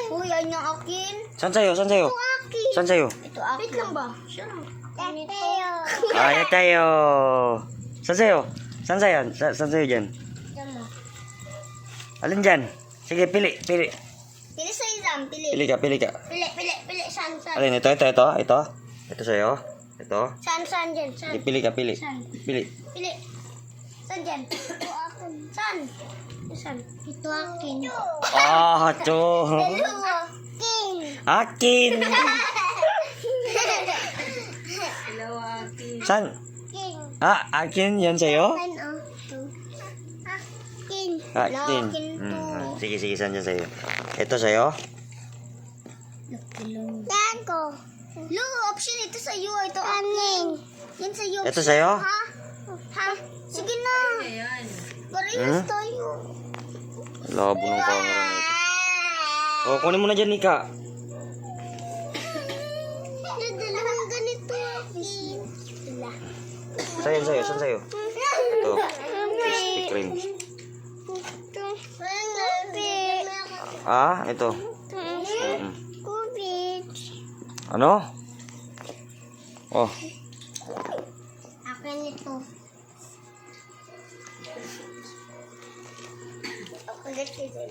Oh, yan yung akin. Saan sa'yo? Saan sa'yo? Ito akin. Saan sa'yo? Ito akin. Wait lang ba? Siya lang. Ayan tayo. Saan sa'yo? Saan sa'yo? Saan sa'yo dyan? Alin dyan? Sige, pili. Pili sa isang. Pili. Pili ka. Pili. Saan. Alin, ito. Ito sa'yo. Ito. Saan dyan? Saan? Sige, pili ka. Pili. Pili. Saan dyan? Ito akin. Saan? Ito akin. Ah, ito. Dalawa. Akin. Dalawa akin. Saan? Ah, akin yan sa'yo? Akin. Sige, saan dyan sa'yo? Ito sa'yo? Tango. Lu, option ito sa iyo. Ito akin. Yan sa iyo. Ito sa'yo? Ha? Sige na. Parehas tayo. Labo ng camera na ito. Oh, kunin mo na dyan, Nika. Dalawang ganito akin. Saan sa'yo? Ito. Krispy Kreme. Ah, ito. Ano? Oh. Akin ito. Ako ulit ito.